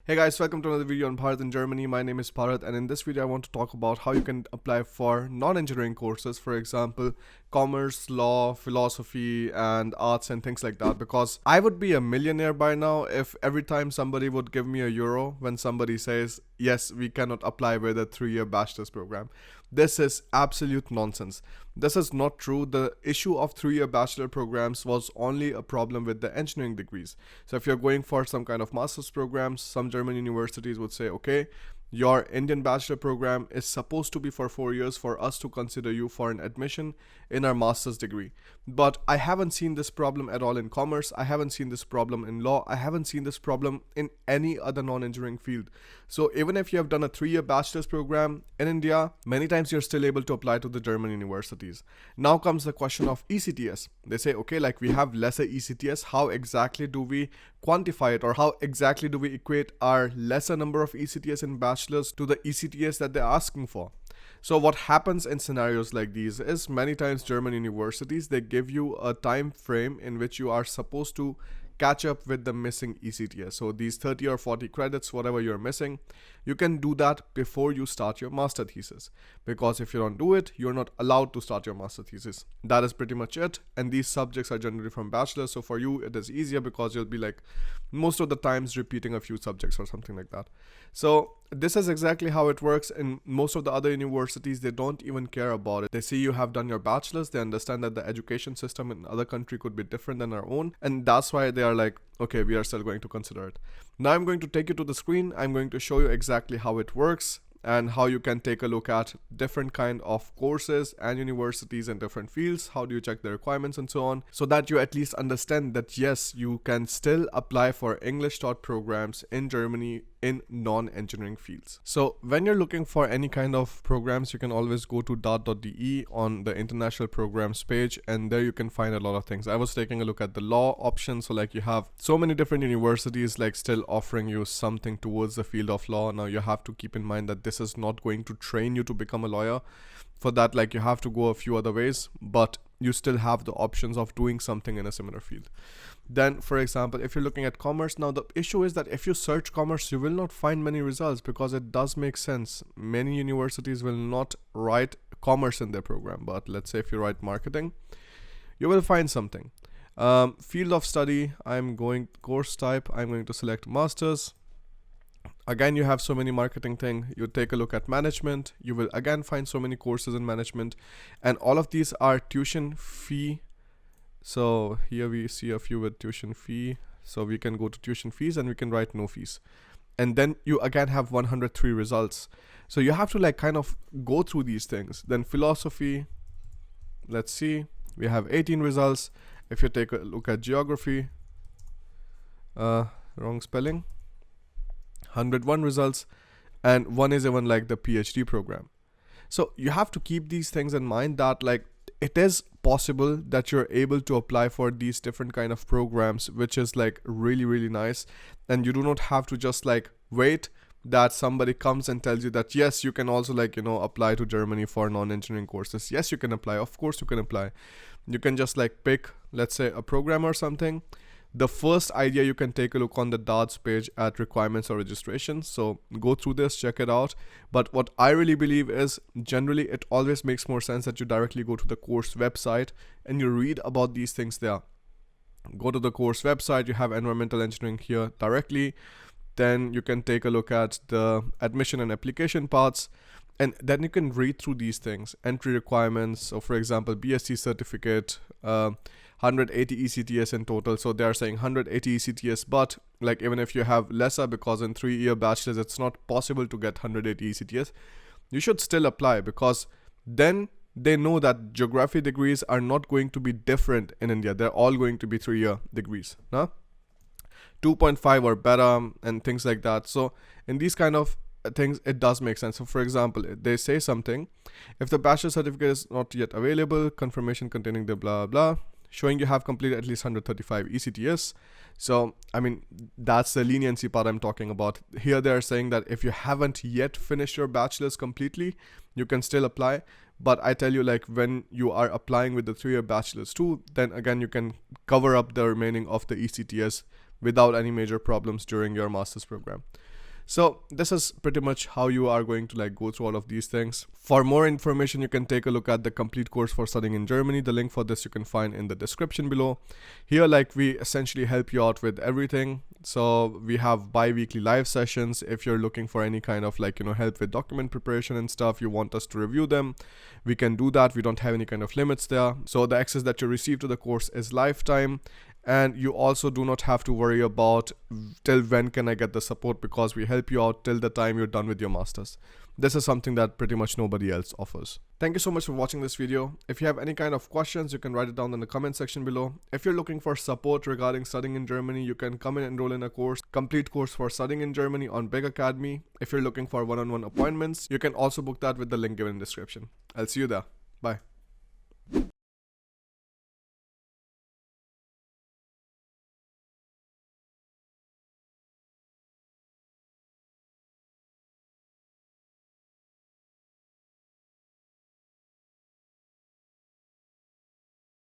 Hey guys, welcome to another video on Bharat in Germany. My name is Bharat, and in this video I want to talk about how you can apply for non-engineering courses, for example, commerce, law, philosophy, and arts and things like that, because I would be a millionaire by now if every time somebody would give me a euro when somebody says, yes, we cannot apply with a 3-year bachelor's program. This is absolute nonsense. This is not true. The issue of 3-year bachelor programs was only a problem with the engineering degrees. So if you're going for some kind of master's programs, some German universities would say, okay, your Indian bachelor program is supposed to be for 4 years for us to consider you for an admission in our master's degree. But I haven't seen this problem at all in commerce. I haven't seen this problem in law. I haven't seen this problem in any other non-engineering field. So even if you have done a 3-year bachelor's program in India, many times you're still able to apply to the German universities. Now comes the question of ECTS. They say, okay, like we have lesser ECTS. How exactly do we quantify it, or how exactly do we equate our lesser number of ECTS in bachelor's to the ECTS that they're asking for? So what happens in scenarios like these is many times German universities, they give you a time frame in which you are supposed to catch up with the missing ECTS. So these 30 or 40 credits, whatever you're missing, you can do that before you start your master thesis. Because if you don't do it, you're not allowed to start your master thesis. That is pretty much it. And these subjects are generally from bachelor. So for you, it is easier because you'll be like most of the times repeating a few subjects or something like that. So this is exactly how it works. In most of the other universities, they don't even care about it. They see you have done your bachelor's. They understand that the education system in other country could be different than our own. And that's why they are like, okay, we are still going to consider it. Now I'm going to take you to the screen. I'm going to show you exactly how it works and how you can take a look at different kind of courses and universities in different fields. How do you check the requirements and so on, so that you at least understand that yes, you can still apply for English taught programs in Germany in non-engineering fields. So when you're looking for any kind of programs, you can always go to dart.de on the international programs page, and there you can find a lot of things. I was taking a look at the law option. So like you have so many different universities like still offering you something towards the field of law. Now you have to keep in mind that this is not going to train you to become a lawyer. For that, like you have to go a few other ways, but you still have the options of doing something in a similar field. Then, for example, if you're looking at commerce, now the issue is that if you search commerce, you will not find many results, because it does make sense. Many universities will not write commerce in their program, but let's say if you write marketing, you will find something. Field of study, course type, I'm going to select masters. Again, you have so many marketing thing. You take a look at management. You will again find so many courses in management, and all of these are tuition fee. So here we see a few with tuition fee. So we can go to tuition fees and we can write no fees. And then you again have 103 results. So you have to like kind of go through these things. Then philosophy, let's see, we have 18 results. If you take a look at geography, wrong spelling, 101 results, and one is even like the PhD program. So you have to keep these things in mind, that like it is possible that you're able to apply for these different kind of programs, which is like really, really nice. And you do not have to just like wait that somebody comes and tells you that yes, you can also like, apply to Germany for non-engineering courses. Yes, you can apply. Of course you can apply. You can just like pick, let's say, a program or something. The first idea, you can take a look on the DARTS page at requirements or registration. So go through this, check it out. But what I really believe is generally it always makes more sense that you directly go to the course website and you read about these things there. Go to the course website, you have environmental engineering here directly. Then you can take a look at the admission and application parts. And then you can read through these things, entry requirements. So for example, BSc certificate, 180 ECTS in total. So they are saying 180 ECTS, but like even if you have lesser, because in 3-year bachelor's, it's not possible to get 180 ECTS, you should still apply, because then they know that geography degrees are not going to be different in India. They're all going to be 3-year degrees. No? 2.5 or better and things like that. So in these kind of things, it does make sense. So for example, they say something, if the bachelor certificate is not yet available, confirmation containing the blah blah, showing you have completed at least 135 ECTS. So I mean, that's the leniency part I'm talking about. Here they are saying that if you haven't yet finished your bachelor's completely, you can still apply. But I tell you, like when you are applying with the 3-year bachelor's too, then again you can cover up the remaining of the ECTS without any major problems during your master's program. So this is pretty much how you are going to like go through all of these things. For more information, you can take a look at the complete course for studying in Germany. The link for this you can find in the description below. Here, like, we essentially help you out with everything. So we have bi-weekly live sessions. If you're looking for any kind of like, help with document preparation and stuff, you want us to review them, we can do that. We don't have any kind of limits there. So the access that you receive to the course is lifetime. And you also do not have to worry about till when can I get the support, because we help you out till the time you're done with your masters. This is something that pretty much nobody else offers. Thank you so much for watching this video. If you have any kind of questions, you can write it down in the comment section below. If you're looking for support regarding studying in Germany, you can come and enroll in a complete course for studying in Germany on Big Academy. If you're looking for one-on-one appointments, you can also book that with the link given in the description. I'll see you there. Bye.